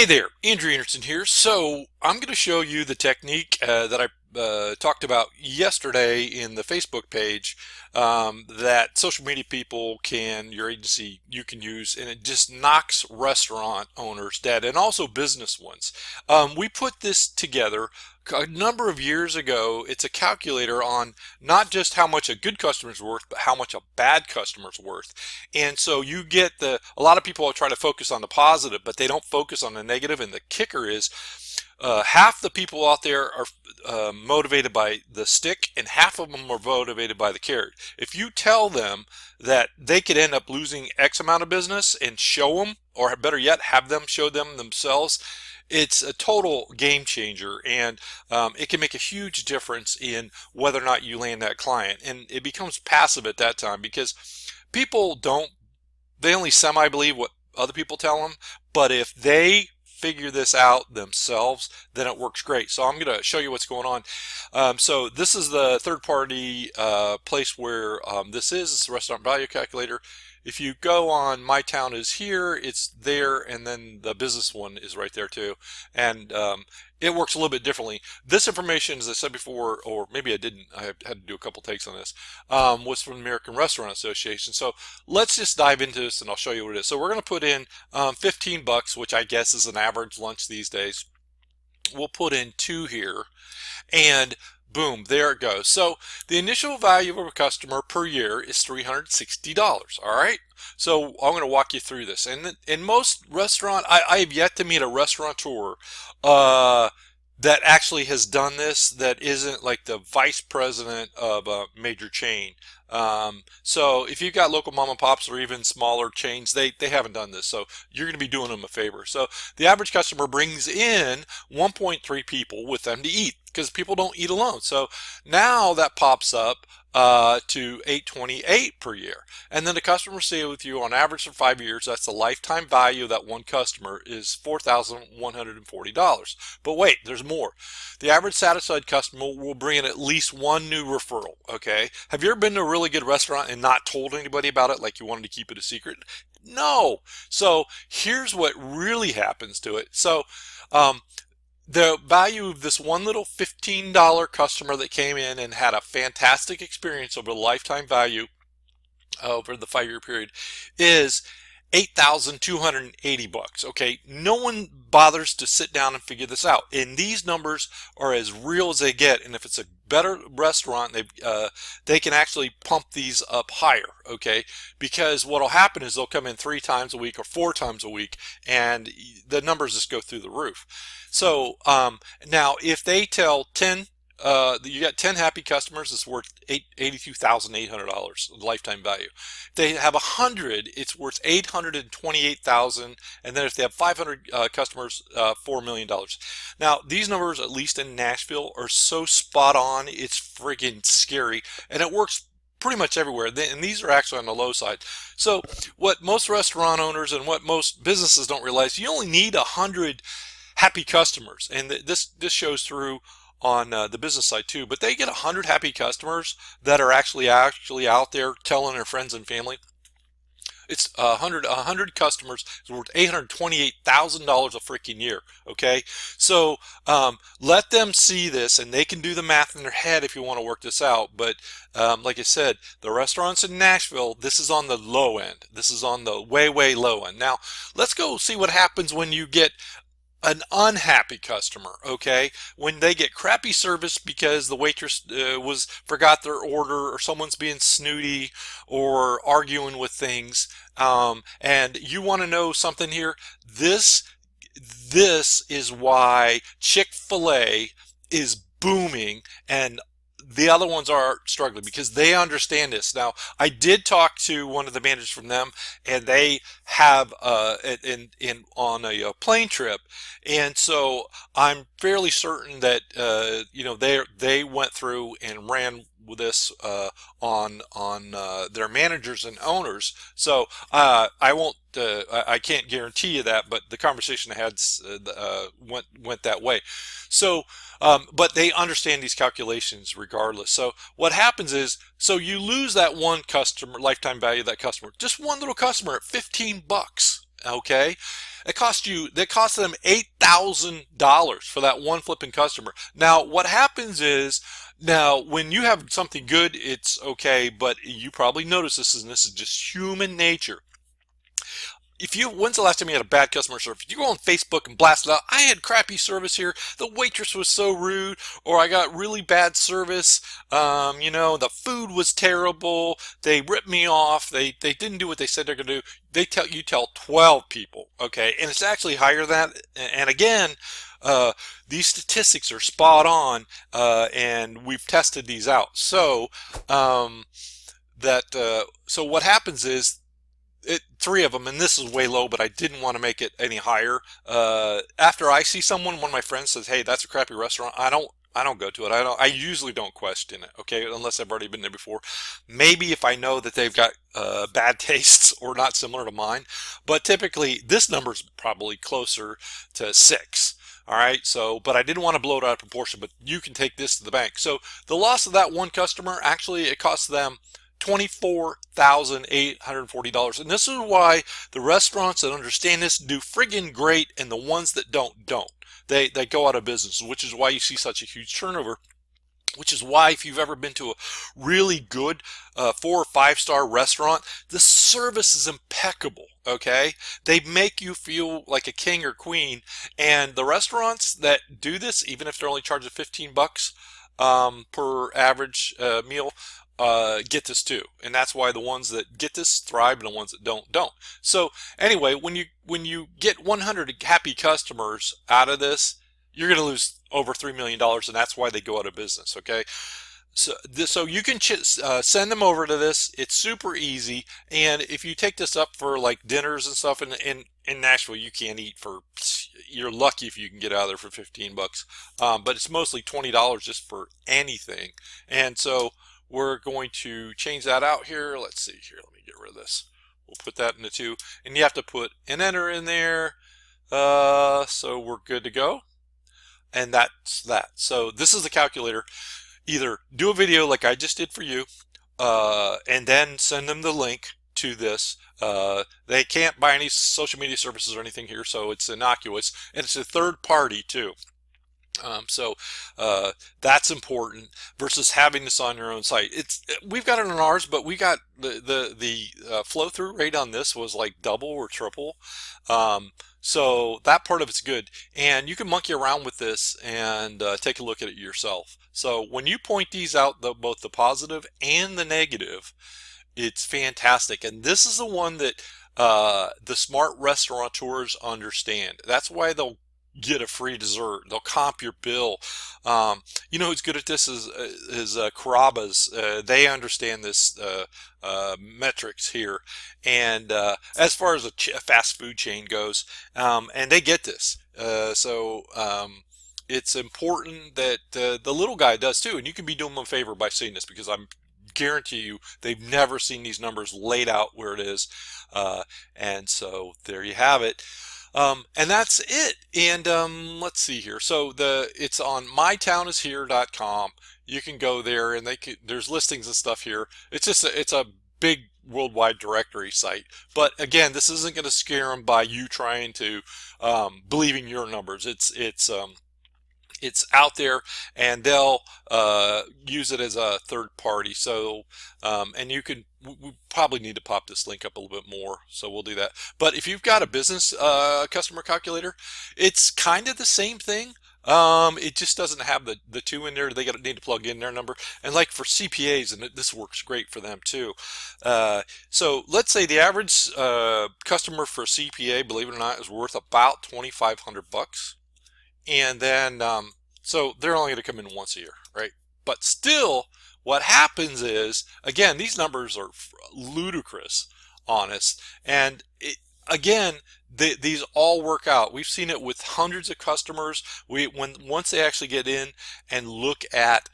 Hey there, Andrew Anderson here. So I'm going to show you the technique that I talked about yesterday in the Facebook page that social media people your agency, you can use, and it just knocks restaurant owners dead and also business ones. We put this together a number of years ago. It's a calculator on not just how much a good customer is worth, but how much a bad customer is worth. And so you get a lot of people try to focus on the positive, but they don't focus on the negative. And the kicker is half the people out there are motivated by the stick, and half of them are motivated by the carrot. If you tell them that they could end up losing X amount of business and show them, or better yet, have them show them themselves, it's a total game changer, and it can make a huge difference in whether or not you land that client. And it becomes passive at that time because people don't, they only semi believe what other people tell them. But if they figure this out themselves, then it works great. So I'm going to show you what's going on. So this is the third party place where this is. It's the restaurant value calculator. If you go on My Town is Here, it's there, and then the business one is right there too. And it works a little bit differently. This information, as I said before, or maybe I didn't, I had to do a couple takes on this, was from the American Restaurant Association. So let's just dive into this and I'll show you what it is. So we're going to put in 15 bucks, which I guess is an average lunch these days. We'll put in 2 here, and boom, there it goes. So the initial value of a customer per year is $360. All right. So I'm going to walk you through this. And in most restaurant, I have yet to meet a restaurateur that actually has done this that isn't like the vice president of a major chain. So if you've got local mom and pops or even smaller chains, they haven't done this. So you're going to be doing them a favor. So the average customer brings in 1.3 people with them to eat, because people don't eat alone. So now that pops up to $828 per year. And then the customer stay with you on average for 5 years. That's the lifetime value of that one customer is $4,140. But wait, there's more. The average satisfied customer will bring in at least one new referral. Okay. Have you ever been to a really good restaurant and not told anybody about it, like you wanted to keep it a secret? No. So here's what really happens to it. So the value of this one little $15 customer that came in and had a fantastic experience over the lifetime value over the 5-year period is $8,280. Okay, no one bothers to sit down and figure this out, and these numbers are as real as they get. And if it's a better restaurant, they can actually pump these up higher. Okay, because what'll happen is they'll come in 3 times a week or 4 times a week, and the numbers just go through the roof. So now if they tell 10, you got 10 happy customers, it's worth $82,800 lifetime value. If they have 100, it's worth $828,000, and then if they have 500 customers, $4 million. Now these numbers, at least in Nashville, are so spot on, it's freaking scary, and it works pretty much everywhere. And these are actually on the low side. So what most restaurant owners and what most businesses don't realize, you only need 100 happy customers, and this shows through on the business side too. But they get 100 happy customers that are actually out there telling their friends and family. It's 100 customers is worth $828,000 a freaking year. Okay, so let them see this, and they can do the math in their head if you want to work this out. But like I said, the restaurants in Nashville, this is on the low end. This is on the way low end. Now let's go see what happens when you get an unhappy customer. Okay, when they get crappy service because the waitress forgot their order, or someone's being snooty or arguing with things, and you want to know something here, this is why Chick-fil-A is booming and the other ones are struggling, because they understand this. Now, I did talk to one of the managers from them, and they have on a plane trip, and so I'm fairly certain that they went through and ran with this on their managers and owners. So I can't guarantee you that, but the conversation I had went that way. So but they understand these calculations regardless. So what happens is, so you lose that one customer, lifetime value of that customer, just one little customer at 15 bucks. Okay, That cost them $8,000 for that one flipping customer. Now, what happens is, now when you have something good, it's okay, but you probably notice this, and this is just human nature. When's the last time you had a bad customer service? You go on Facebook and blast it out. I had crappy service here. The waitress was so rude, or I got really bad service. The food was terrible. They ripped me off. They didn't do what they said they're going to do. You tell 12 people, okay? And it's actually higher than that. And again, these statistics are spot on, and we've tested these out. So, so what happens is, three of them, and this is way low, but I didn't want to make it any higher. After I see one of my friends says, "Hey, that's a crappy restaurant," I don't go to it. I usually don't question it, okay, unless I've already been there before. Maybe if I know that they've got bad tastes or not similar to mine, but typically this number is probably closer to 6. All right, so, but I didn't want to blow it out of proportion, but you can take this to the bank. So the loss of that one customer, actually, it cost them $24,840. And this is why the restaurants that understand this do friggin' great, and the ones that don't. They go out of business, which is why you see such a huge turnover. Which is why, if you've ever been to a really good 4 or 5-star restaurant, the service is impeccable, okay? They make you feel like a king or queen. And the restaurants that do this, even if they're only charging $15 per average meal, get this too, and that's why the ones that get this thrive, and the ones that don't. So anyway, when you get 100 happy customers out of this, you're going to lose over $3 million, and that's why they go out of business. Okay, so you can send them over to this. It's super easy, and if you take this up for like dinners and stuff in Nashville, you can't eat for. You're lucky if you can get out of there for $15, but it's mostly $20 just for anything, and so. We're going to change that out here. Let's see here. Let me get rid of this. We'll put that in the 2. And you have to put an enter in there. So we're good to go. And that's that. So this is the calculator. Either do a video like I just did for you, and then send them the link to this. They can't buy any social media services or anything here, so it's innocuous. And it's a third party too. So that's important versus having this on your own site. We've got it on ours, but we got the flow through rate on this was like double or triple. So that part of it's good, and you can monkey around with this and take a look at it yourself. So when you point these out, both the positive and the negative, it's fantastic. And this is the one that the smart restaurateurs understand. That's why they'll get a free dessert. They'll comp your bill. Who's good at this is Carrabba's. They understand this metrics here. And as far as a fast food chain goes, and they get this. So it's important that the little guy does too. And you can be doing them a favor by seeing this, because I'm guarantee you they've never seen these numbers laid out where it is. And so there you have it. And that's it. And let's see here. So it's on mytownishere.com. You can go there, and there's listings and stuff here. It's a big worldwide directory site. But again, this isn't going to scare them by you trying to believing your numbers. It's out there, and they'll use it as a third party. So, and we probably need to pop this link up a little bit more, so we'll do that. But if you've got a business customer calculator, it's kind of the same thing. It just doesn't have the 2 in there. They need to plug in their number. And like for CPAs, and this works great for them too. So let's say the average customer for CPA, believe it or not, is worth about $2,500. And then, so they're only going to come in once a year, right? But still, what happens is, again, these numbers are ludicrous, honest. And again, these all work out. We've seen it with hundreds of customers. Once they actually get in and look at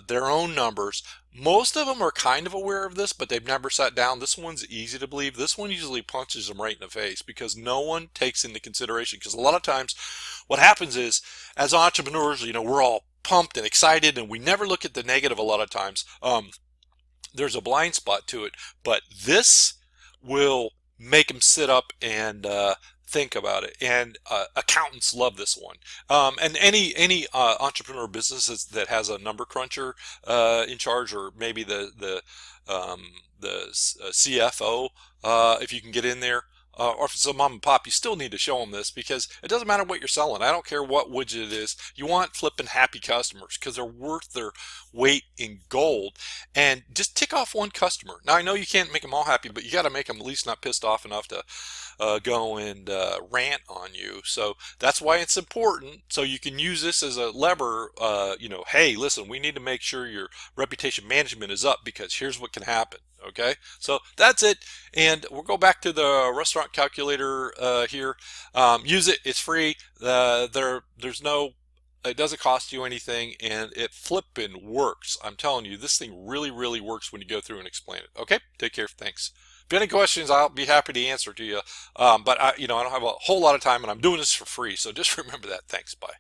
their own numbers, most of them are kind of aware of this, but they've never sat down. This one's easy to believe. This one usually punches them right in the face, because no one takes into consideration. Because a lot of times what happens is, as entrepreneurs, we're all pumped and excited, and we never look at the negative a lot of times. There's a blind spot to it, but this will make them sit up and think about it. And accountants love this one. And any entrepreneur business that has a number cruncher in charge, or maybe the CFO, if you can get in there. Or if it's a mom and pop, you still need to show them this, because it doesn't matter what you're selling. I don't care what widget it is. You want flipping happy customers because they're worth their weight in gold. And just tick off one customer. Now, I know you can't make them all happy, but you got to make them at least not pissed off enough to go and rant on you. So that's why it's important. So you can use this as a lever. Hey, listen, we need to make sure your reputation management is up, because here's what can happen. Okay, so that's it. And we'll go back to the restaurant calculator here. Use it. It's free. There's no, it doesn't cost you anything, and it flippin' works. I'm telling you, this thing really, really works when you go through and explain it. Okay, take care. Thanks. If you have any questions, I'll be happy to answer to you. But I don't have a whole lot of time, and I'm doing this for free. So just remember that. Thanks. Bye.